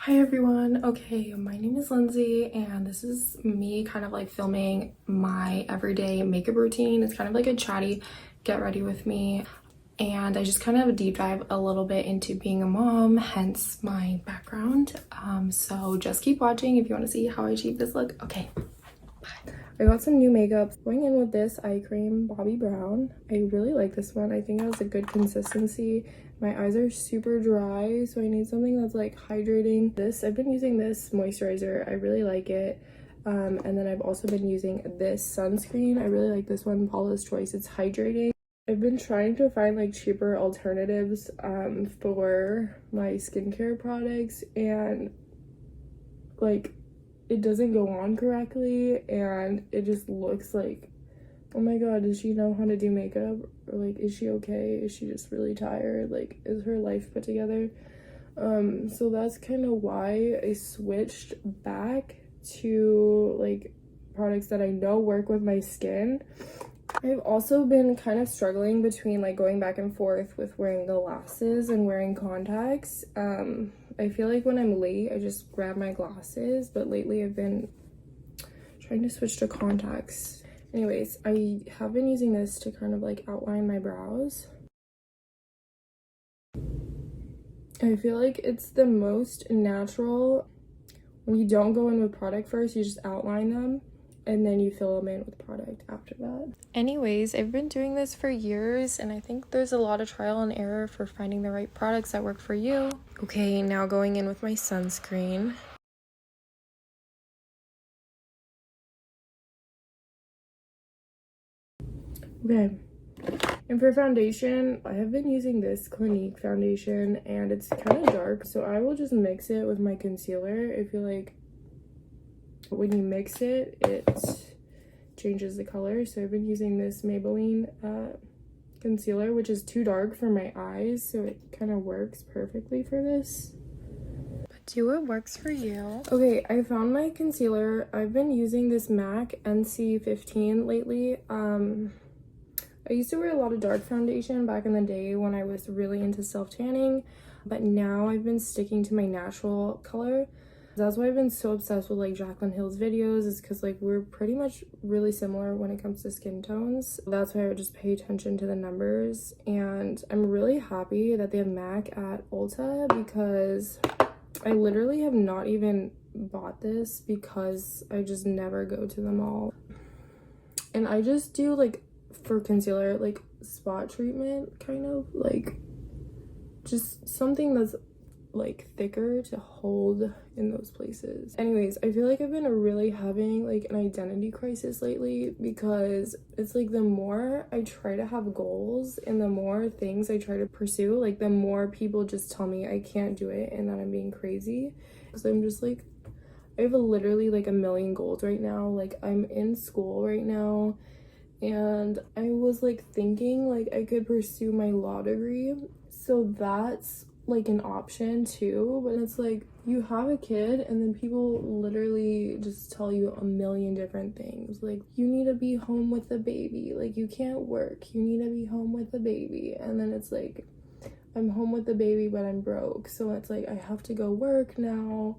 Hi everyone. Okay, my name is Lindsay and this is me kind of like filming my everyday makeup routine. It's kind of like a chatty get ready with me, and I just kind of deep dive a little bit into being a mom, hence my background. So just keep watching if you want to see how I achieve this look. Okay, bye. I got some new makeup. Going in with this eye cream, Bobbi Brown. I really like this one. I think it has a good consistency. My eyes are super dry, so I need something that's like hydrating. I've been using this moisturizer. I really like it. And then I've also been using this sunscreen. I really like this one, Paula's Choice. It's hydrating. I've been trying to find like cheaper alternatives for my skincare products, and like it doesn't go on correctly, and it just looks like, oh my god, does she know how to do makeup? Or like, is she okay? Is she just really tired? Like, is her life put together? So that's kind of why I switched back to like products that I know work with my skin. I've also been kind of struggling between like going back and forth with wearing glasses and wearing contacts. I feel like when I'm late, I just grab my glasses, but lately I've been trying to switch to contacts. Anyways, I have been using this to kind of like outline my brows. I feel like it's the most natural. When you don't go in with product first, you just outline them and then you fill them in with product after that. Anyways, I've been doing this for years, and I think there's a lot of trial and error for finding the right products that work for you. Okay, now going in with my sunscreen. Okay, and for foundation, I have been using this Clinique foundation, and it's kind of dark, so I will just mix it with my concealer. I feel like when you mix it, it changes the color. So I've been using this Maybelline concealer, which is too dark for my eyes, so it kind of works perfectly for this. But do what works for you. Okay, I found my concealer. I've been using this MAC NC15 lately. I used to wear a lot of dark foundation back in the day when I was really into self-tanning, but now I've been sticking to my natural color. That's why I've been so obsessed with like Jaclyn Hill's videos, is because like we're pretty much really similar when it comes to skin tones. That's why I would just pay attention to the numbers, and I'm really happy that they have MAC at Ulta, because I literally have not even bought this because I just never go to the mall. And I just do like, for concealer, like spot treatment, kind of like just something that's like thicker to hold in those places. Anyways, I feel like I've been really having like an identity crisis lately, because it's like the more I try to have goals and the more things I try to pursue, like the more people just tell me I can't do it and that I'm being crazy. So I'm just like, I have literally like a million goals right now. Like I'm in school right now, and I was like thinking like I could pursue my law degree, so that's like an option too. But it's like, you have a kid and then people literally just tell you a million different things, like you need to be home with the baby, like you can't work, you need to be home with the baby. And then it's like, I'm home with the baby but I'm broke, so it's like I have to go work now,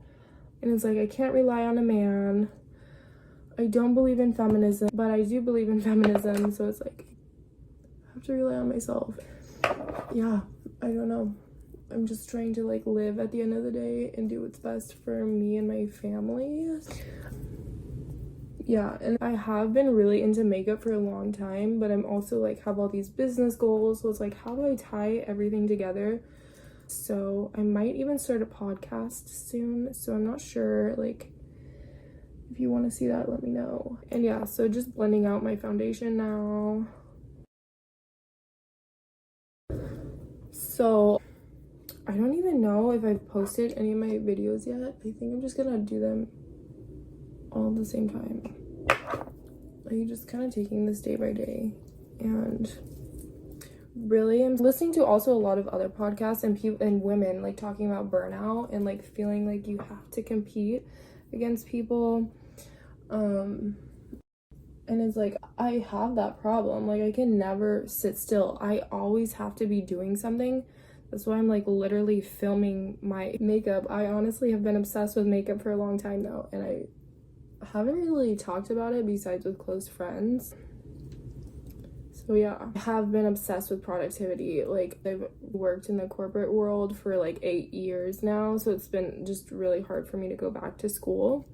and it's like I can't rely on a man. I don't believe in feminism, but I do believe in feminism, so it's like I have to rely on myself. Yeah, I don't know. I'm just trying to like live at the end of the day and do what's best for me and my family. Yeah, and I have been really into makeup for a long time, but I'm also like have all these business goals, so it's like, how do I tie everything together? So I might even start a podcast soon, so I'm not sure, like if you want to see that, let me know. And yeah, so just blending out my foundation now. So I don't even know if I've posted any of my videos yet. I think I'm just gonna do them all at the same time. Like just kind of taking this day by day. And really, I'm listening to also a lot of other podcasts and people and women like talking about burnout and like feeling like you have to compete against people. And it's like, I have that problem. Like I can never sit still. I always have to be doing something That's why I'm like literally filming my makeup. I honestly have been obsessed with makeup for a long time now, and I haven't really talked about it besides with close friends. So yeah, I have been obsessed with productivity. Like, I've worked in the corporate world for like 8 years now, so it's been just really hard for me to go back to school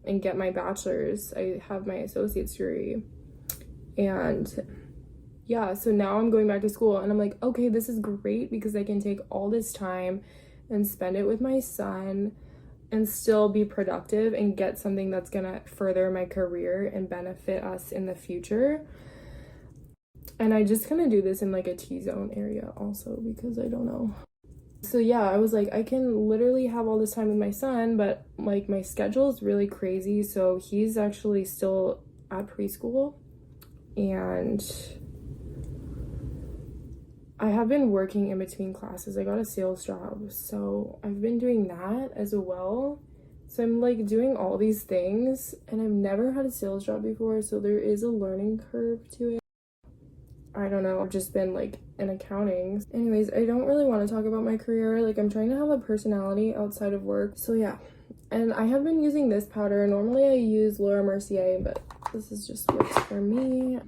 and get my bachelor's. I have my associate's degree, and yeah, so now I'm going back to school, and I'm like, okay, this is great because I can take all this time and spend it with my son and still be productive and get something that's gonna further my career and benefit us in the future. And I just kind of do this in like a T-zone area also because I don't know. So yeah, I was like, I can literally have all this time with my son, but like my schedule is really crazy. So he's actually still at preschool, and I have been working in between classes. I got a sales job, so I've been doing that as well. So I'm like doing all these things, and I've never had a sales job before, so there is a learning curve to it. I don't know, I've just been like in accounting. Anyways, I don't really want to talk about my career. Like, I'm trying to have a personality outside of work. So yeah, and I have been using this powder. Normally I use Laura Mercier, but this is just works for me.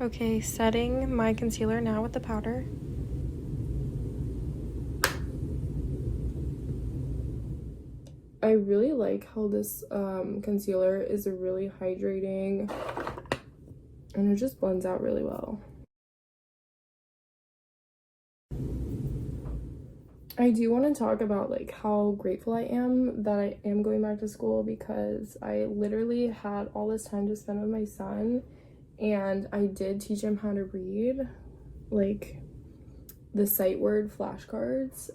Okay, setting my concealer now with the powder. I really like how this concealer is really hydrating, and it just blends out really well. I do want to talk about like how grateful I am that I am going back to school, because I literally had all this time to spend with my son, and I did teach him how to read like the sight word flashcards,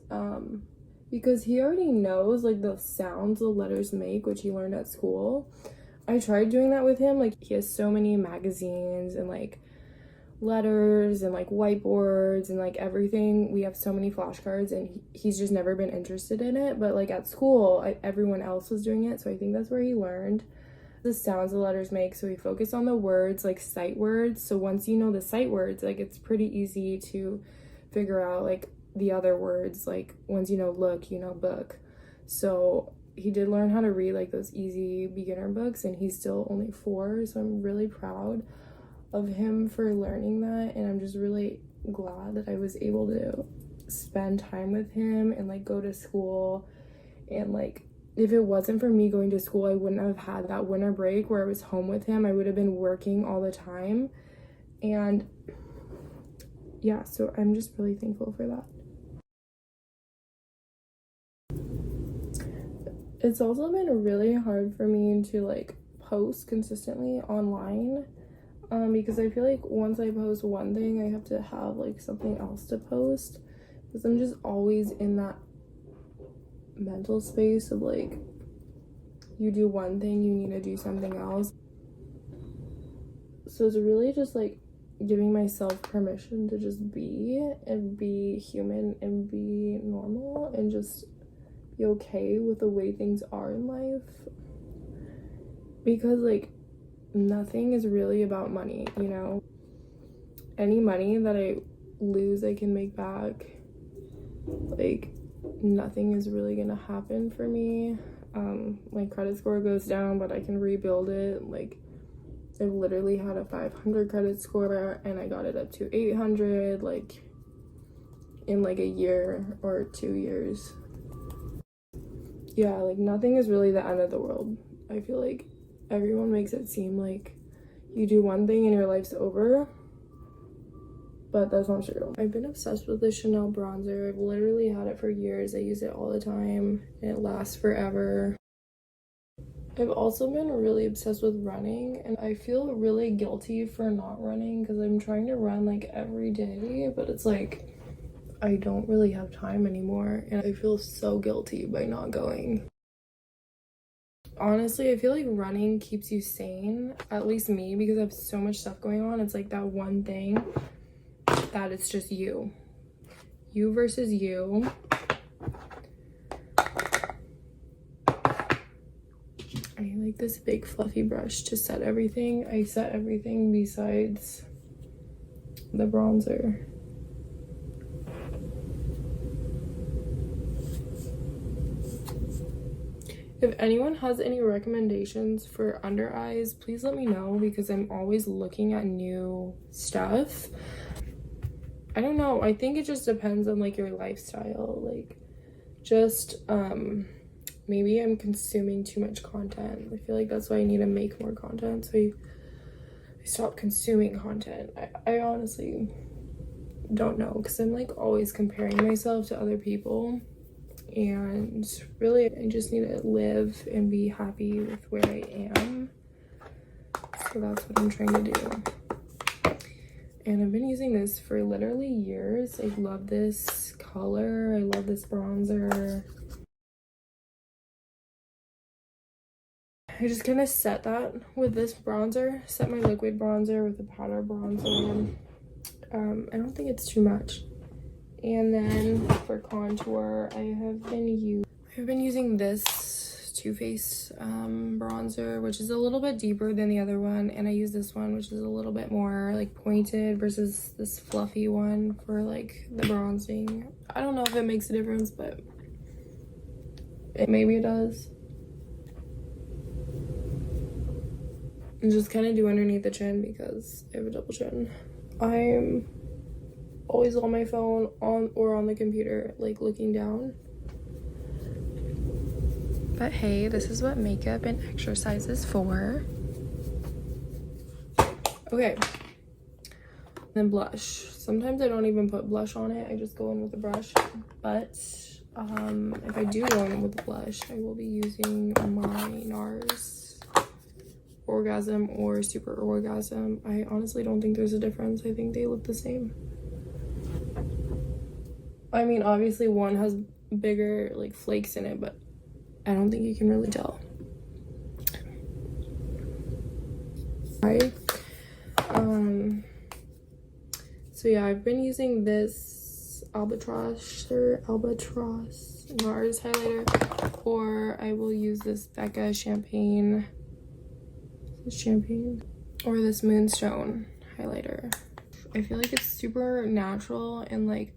because he already knows like the sounds the letters make, which he learned at school. I tried doing that with him. Like, he has so many magazines and like letters and like whiteboards and like everything. We have so many flashcards, and he's just never been interested in it. But like at school, everyone else was doing it, so I think that's where he learned the sounds the letters make. So we focus on the words, like sight words. So once you know the sight words, like it's pretty easy to figure out like the other words. Like once you know look, you know book. So he did learn how to read like those easy beginner books, and he's still only 4, so I'm really proud of him for learning that. And I'm just really glad that I was able to spend time with him and like go to school. And like, if it wasn't for me going to school, I wouldn't have had that winter break where I was home with him. I would have been working all the time. And yeah, so I'm just really thankful for that. It's also been really hard for me to like post consistently online, because I feel like once I post one thing, I have to have like something else to post, because I'm just always in that mental space of like, you do one thing, you need to do something else. So it's really just like giving myself permission to just be and be human and be normal and just be okay with the way things are in life, because like nothing is really about money, you know. Any money that I lose I can make back. Like, nothing is really gonna happen for me. My credit score goes down, but I can rebuild it. Like, I've literally had a 500 credit score and I got it up to 800 like in like a year or 2 years. Yeah, like nothing is really the end of the world. I feel like everyone makes it seem like you do one thing and your life's over, but that's not true. I've been obsessed with the Chanel bronzer. I've literally had it for years. I use it all the time and it lasts forever. I've also been really obsessed with running, and I feel really guilty for not running because I'm trying to run like every day, but it's like I don't really have time anymore, and I feel so guilty by not going. Honestly, I feel like running keeps you sane, at least me, because I have so much stuff going on. It's like that one thing that it's just you versus you. I like this big fluffy brush to set everything. I set everything besides the bronzer. If anyone has any recommendations for under eyes, please let me know, because I'm always looking at new stuff. I don't know, I think it just depends on like your lifestyle. Like, just maybe I'm consuming too much content. I feel like that's why I need to make more content, so I stop consuming content. I honestly don't know, because I'm like always comparing myself to other people, and really I just need to live and be happy with where I am. So that's what I'm trying to do. And I've been using this for literally years. I love this color. I love this bronzer. I just kind of set that with this bronzer. Set my liquid bronzer with the powder bronzer. I don't think it's too much. And then for contour, I have been using this Too Faced bronzer, which is a little bit deeper than the other one, and I use this one, which is a little bit more like pointed, versus this fluffy one for like the bronzing. I don't know if it makes a difference, but maybe it does. And just kind of do underneath the chin because I have a double chin. I'm always on my phone on the computer, like looking down. But hey, this is what makeup and exercise is for. Okay. Then blush. Sometimes I don't even put blush on it. I just go in with a brush. But if I do go in with the blush, I will be using my NARS Orgasm or Super Orgasm. I honestly don't think there's a difference. I think they look the same. I mean, obviously one has bigger like flakes in it, but I don't think you can really tell. Right. So yeah, I've been using this Albatross NARS highlighter, or I will use this Becca Champagne, or this Moonstone highlighter. I feel like it's super natural, and like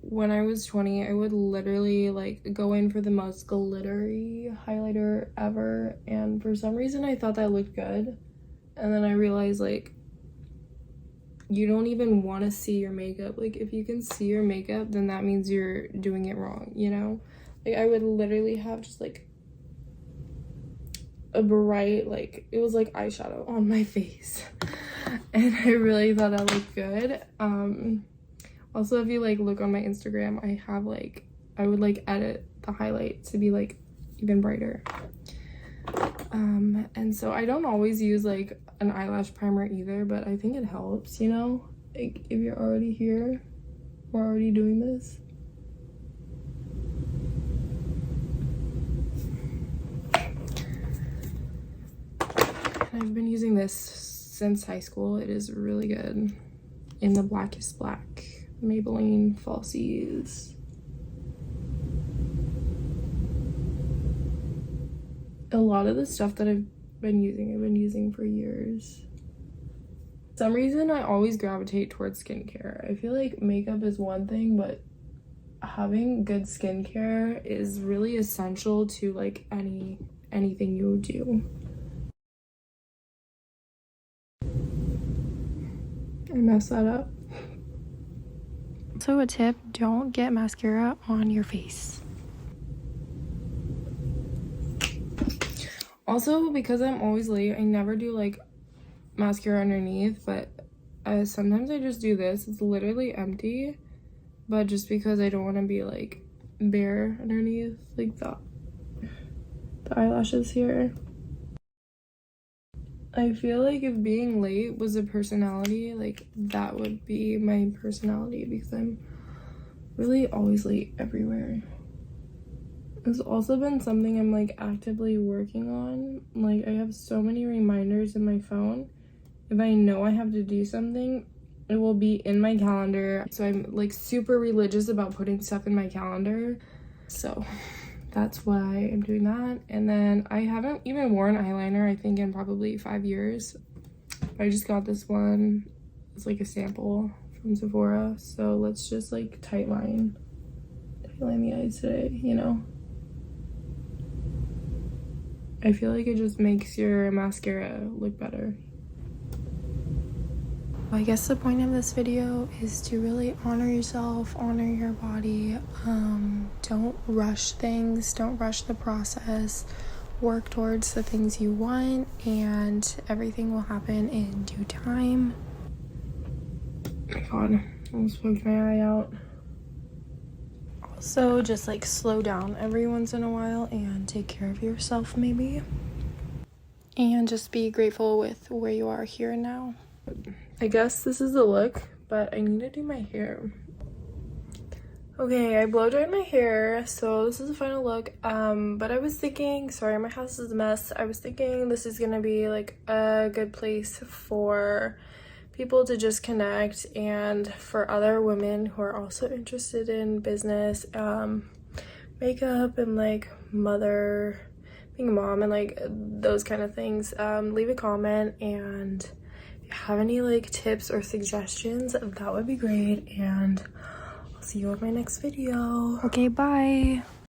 when I was 20, I would literally like go in for the most glittery highlighter ever, and for some reason I thought that looked good, and then I realized like you don't even want to see your makeup. Like if you can see your makeup, then that means you're doing it wrong, you know? Like I would literally have just like a bright, like it was like eyeshadow on my face and I really thought that looked good. Also, if you like look on my Instagram, I have like, I would like edit the highlight to be like even brighter. And so I don't always use like an eyelash primer either, but I think it helps, you know, like if you're already here or already doing this. And I've been using this since high school. It is really good. In the Blackest Black Maybelline Falsies. A lot of the stuff that I've been using for years. For some reason I always gravitate towards skincare. I feel like makeup is one thing, but having good skincare is really essential to like anything you do. I messed that up. So a tip, don't get mascara on your face. Also, because I'm always late, I never do like mascara underneath, but sometimes I just do this. It's literally empty, but just because I don't want to be like bare underneath, like the eyelashes here. I feel like if being late was a personality, like that would be my personality, because I'm really always late everywhere. It's also been something I'm like actively working on. Like I have so many reminders in my phone. If I know I have to do something, it will be in my calendar. So I'm like super religious about putting stuff in my calendar. So that's why I'm doing that. And then I haven't even worn eyeliner, I think, in probably 5 years. I just got this one. It's like a sample from Sephora. So let's just like tightline the eyes today, you know? I feel like it just makes your mascara look better. I guess the point of this video is to really honor yourself, honor your body. Don't rush things, don't rush the process. Work towards the things you want, and everything will happen in due time. Oh my god, I almost poked my eye out. Also, just like slow down every once in a while and take care of yourself maybe. And just be grateful with where you are here and now. I guess this is the look, but I need to do my hair. Okay, I blow dried my hair, so this is the final look. But I was thinking, sorry, my house is a mess. I was thinking this is gonna be like a good place for people to just connect, and for other women who are also interested in business, makeup, and like being a mom, and like those kind of things. Leave a comment, and if you have any like tips or suggestions, that would be great. And I'll see you on my next video. Okay, bye.